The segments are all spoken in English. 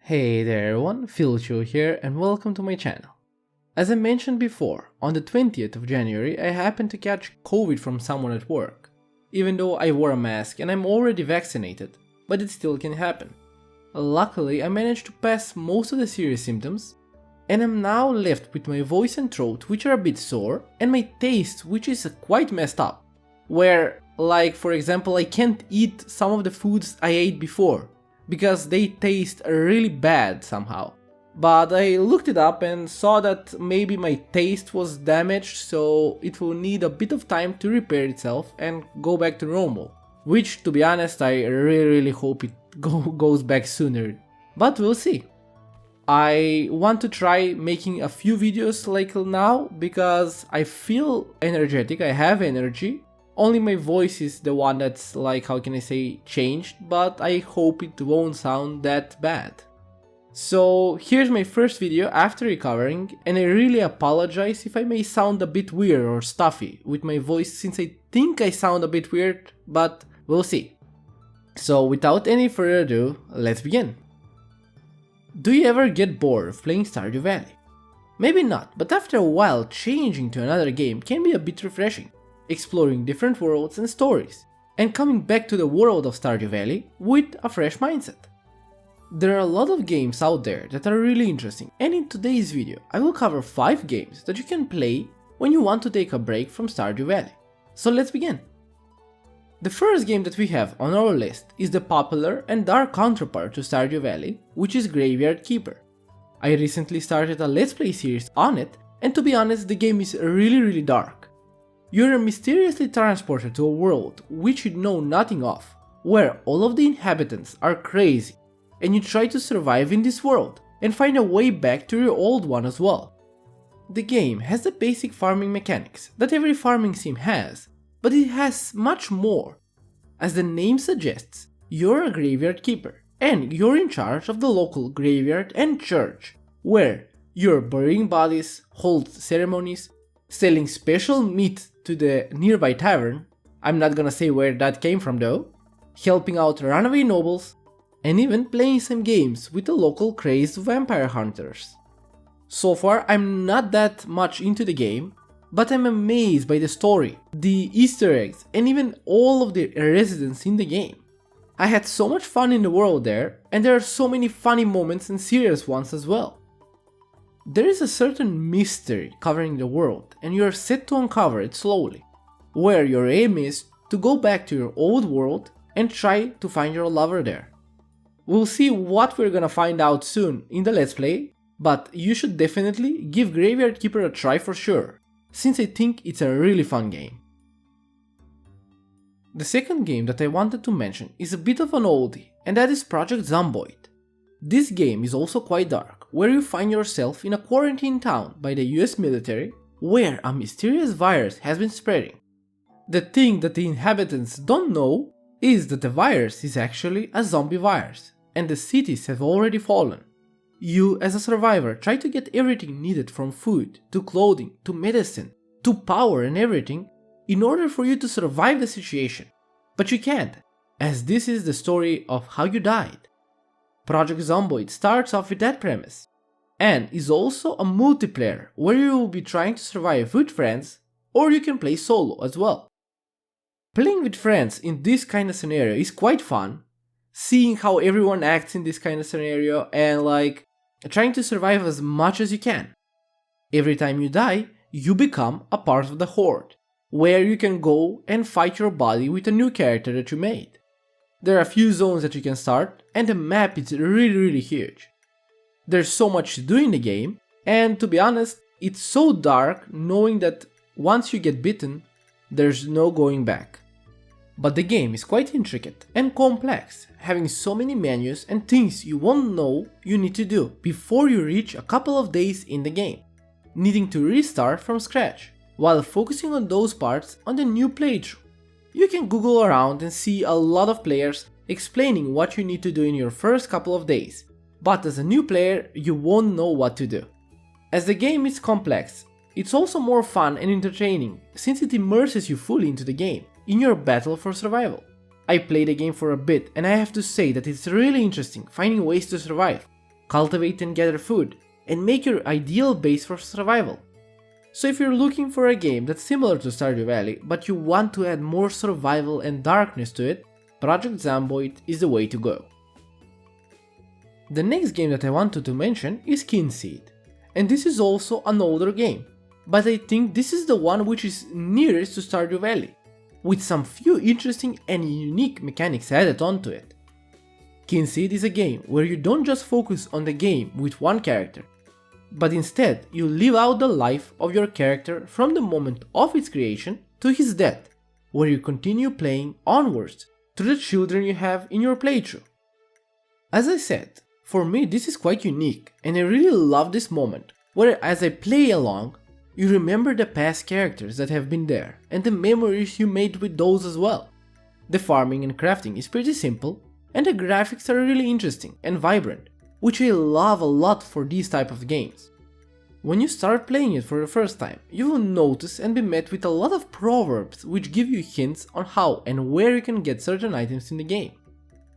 Hey there everyone, PhilChill here and welcome to my channel. As I mentioned before, on the 20th of January I happened to catch COVID from someone at work. Even though I wore a mask and I'm already vaccinated, but it still can happen. Luckily I managed to pass most of the serious symptoms, and I'm now left with my voice and throat which are a bit sore, and my taste which is quite messed up. Where, like for example, I can't eat some of the foods I ate before, because they taste really bad somehow. But I looked it up and saw that maybe my taste was damaged, so it will need a bit of time to repair itself and go back to normal. Which, to be honest, I really hope it goes back sooner. But we'll see. I want to try making a few videos like now because I feel energetic, I have energy. Only my voice is the one that's like, how can I say, changed, but I hope it won't sound that bad. So here's my first video after recovering, and I really apologize if I may sound a bit weird or stuffy with my voice, since I think I sound a bit weird, but we'll see. So without any further ado, let's begin. Do you ever get bored of playing Stardew Valley? Maybe not, but after a while changing to another game can be a bit refreshing. Exploring different worlds and stories, and coming back to the world of Stardew Valley with a fresh mindset. There are a lot of games out there that are really interesting, and in today's video I will cover 5 games that you can play when you want to take a break from Stardew Valley. So let's begin! The first game that we have on our list is the popular and dark counterpart to Stardew Valley, which is Graveyard Keeper. I recently started a Let's Play series on it, and to be honest, the game is really dark. You are mysteriously transported to a world which you know nothing of, where all of the inhabitants are crazy, and you try to survive in this world and find a way back to your old one as well. The game has the basic farming mechanics that every farming sim has, but it has much more. As the name suggests, you're a graveyard keeper, and you're in charge of the local graveyard and church, where you're burying bodies, hold ceremonies, selling special meat to the nearby tavern, I'm not gonna say where that came from though, helping out runaway nobles, and even playing some games with the local crazed vampire hunters. So far I'm not that much into the game, but I'm amazed by the story, the Easter eggs, and even all of the residents in the game. I had so much fun in the world there, and there are so many funny moments and serious ones as well. There is a certain mystery covering the world, and you are set to uncover it slowly, where your aim is to go back to your old world and try to find your lover there. We'll see what we're gonna find out soon in the Let's Play, but you should definitely give Graveyard Keeper a try for sure, since I think it's a really fun game. The second game that I wanted to mention is a bit of an oldie, and that is Project Zomboid. This game is also quite dark, where you find yourself in a quarantine town by the US military, where a mysterious virus has been spreading. The thing that the inhabitants don't know is that the virus is actually a zombie virus, and the cities have already fallen. You, as a survivor, try to get everything needed from food, to clothing, to medicine, to power and everything, in order for you to survive the situation. But you can't, as this is the story of how you died. Project Zomboid starts off with that premise, and is also a multiplayer where you will be trying to survive with friends, or you can play solo as well. Playing with friends in this kind of scenario is quite fun, seeing how everyone acts in this kind of scenario and like trying to survive as much as you can. Every time you die, you become a part of the horde, where you can go and fight your body with a new character that you made. There are a few zones that you can start, and the map is really huge. There's so much to do in the game, and to be honest, it's so dark knowing that once you get bitten, there's no going back. But the game is quite intricate and complex, having so many menus and things you won't know you need to do before you reach a couple of days in the game, needing to restart from scratch, while focusing on those parts on the new playthrough. You can Google around and see a lot of players explaining what you need to do in your first couple of days, but as a new player you won't know what to do. As the game is complex, it's also more fun and entertaining since it immerses you fully into the game, in your battle for survival. I played the game for a bit and I have to say that it's really interesting finding ways to survive, cultivate and gather food, and make your ideal base for survival. So if you're looking for a game that's similar to Stardew Valley, but you want to add more survival and darkness to it, Project Zomboid is the way to go. The next game that I wanted to mention is Kingston, and this is also an older game, but I think this is the one which is nearest to Stardew Valley, with some few interesting and unique mechanics added onto it. Kingston is a game where you don't just focus on the game with one character, but instead you live out the life of your character from the moment of its creation to his death, where you continue playing onwards to the children you have in your playthrough. As I said, for me this is quite unique, and I really love this moment, where as I play along, you remember the past characters that have been there, and the memories you made with those as well. The farming and crafting is pretty simple, and the graphics are really interesting and vibrant, which I love a lot for these type of games. When you start playing it for the first time, you will notice and be met with a lot of proverbs which give you hints on how and where you can get certain items in the game.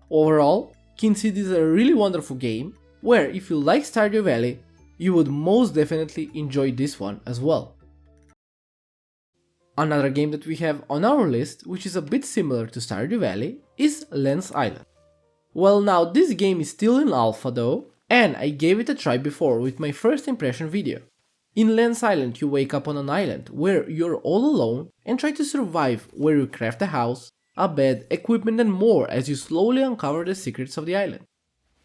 Overall, Kingston is a really wonderful game, where if you like Stardew Valley, you would most definitely enjoy this one as well. Another game that we have on our list, which is a bit similar to Stardew Valley, is Lens Island. Well, now this game is still in alpha though, and I gave it a try before with my first impression video. In Lens Island you wake up on an island where you're all alone and try to survive, where you craft a house, a bed, equipment and more as you slowly uncover the secrets of the island.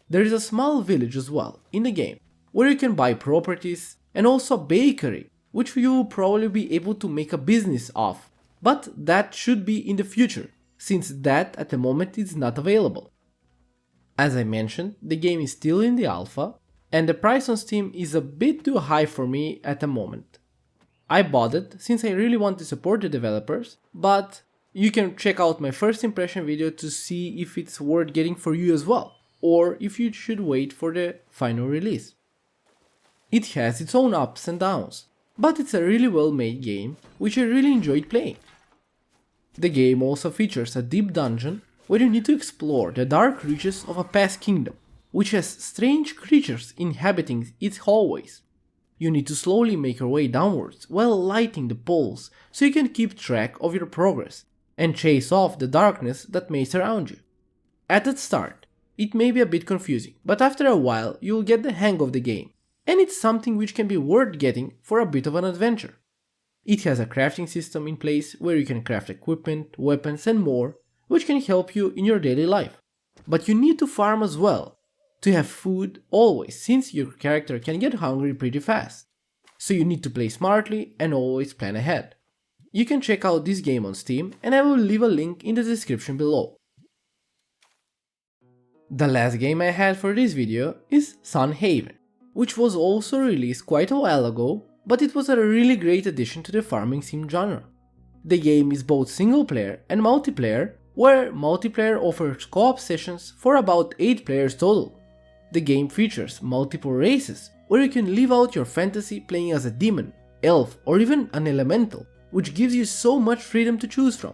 There is a small village as well in the game, where you can buy properties, and also a bakery, which you will probably be able to make a business of, but that should be in the future, since that at the moment is not available. As I mentioned, the game is still in the alpha, and the price on Steam is a bit too high for me at the moment. I bought it since I really want to support the developers, but you can check out my first impression video to see if it's worth getting for you as well, or if you should wait for the final release. It has its own ups and downs, but it's a really well made game, which I really enjoyed playing. The game also features a deep dungeon where you need to explore the dark reaches of a past kingdom, which has strange creatures inhabiting its hallways. You need to slowly make your way downwards while lighting the poles so you can keep track of your progress and chase off the darkness that may surround you. At the start, it may be a bit confusing, but after a while you will get the hang of the game, and it's something which can be worth getting for a bit of an adventure. It has a crafting system in place where you can craft equipment, weapons and more, which can help you in your daily life. But you need to farm as well, to have food always, since your character can get hungry pretty fast. So you need to play smartly and always plan ahead. You can check out this game on Steam, and I will leave a link in the description below. The last game I had for this video is Sunhaven, which was also released quite a while ago, but it was a really great addition to the farming sim genre. The game is both single player and multiplayer, where multiplayer offers co-op sessions for about 8 players total. The game features multiple races, where you can live out your fantasy playing as a demon, elf or even an elemental, which gives you so much freedom to choose from.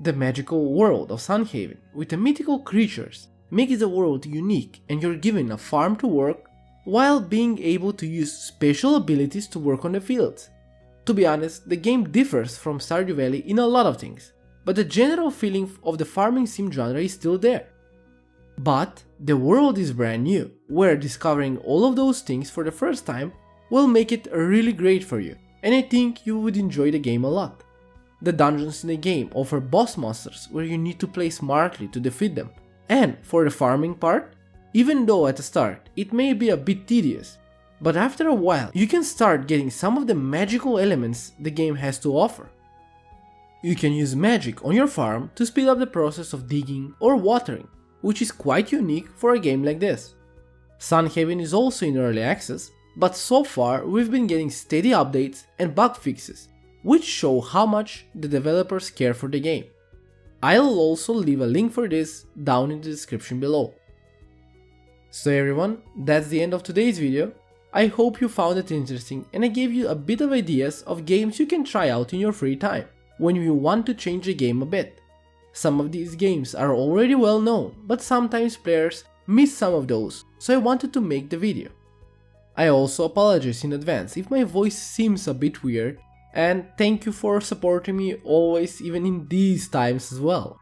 The magical world of Sunhaven, with the mythical creatures, makes the world unique, and you're given a farm to work while being able to use special abilities to work on the fields. To be honest, the game differs from Stardew Valley in a lot of things, but the general feeling of the farming sim genre is still there. But the world is brand new, where discovering all of those things for the first time will make it really great for you, and I think you would enjoy the game a lot. The dungeons in the game offer boss monsters where you need to play smartly to defeat them, and for the farming part, even though at the start it may be a bit tedious, but after a while you can start getting some of the magical elements the game has to offer. You can use magic on your farm to speed up the process of digging or watering, which is quite unique for a game like this. Sunhaven is also in early access, but so far we've been getting steady updates and bug fixes, which show how much the developers care for the game. I'll also leave a link for this down in the description below. So everyone, that's the end of today's video. I hope you found it interesting and I gave you a bit of ideas of games you can try out in your free time, when you want to change the game a bit. Some of these games are already well known, but sometimes players missed some of those, so I wanted to make the video. I also apologize in advance if my voice seems a bit weird, and thank you for supporting me always, even in these times as well.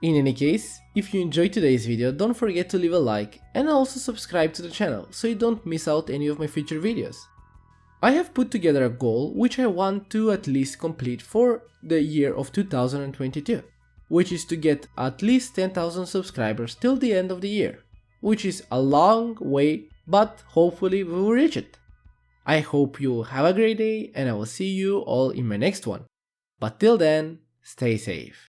In any case, if you enjoyed today's video, don't forget to leave a like and also subscribe to the channel so you don't miss out any of my future videos. I have put together a goal which I want to at least complete for the year of 2022, which is to get at least 10,000 subscribers till the end of the year, which is a long way, but hopefully we will reach it. I hope you have a great day and I will see you all in my next one. But till then, stay safe.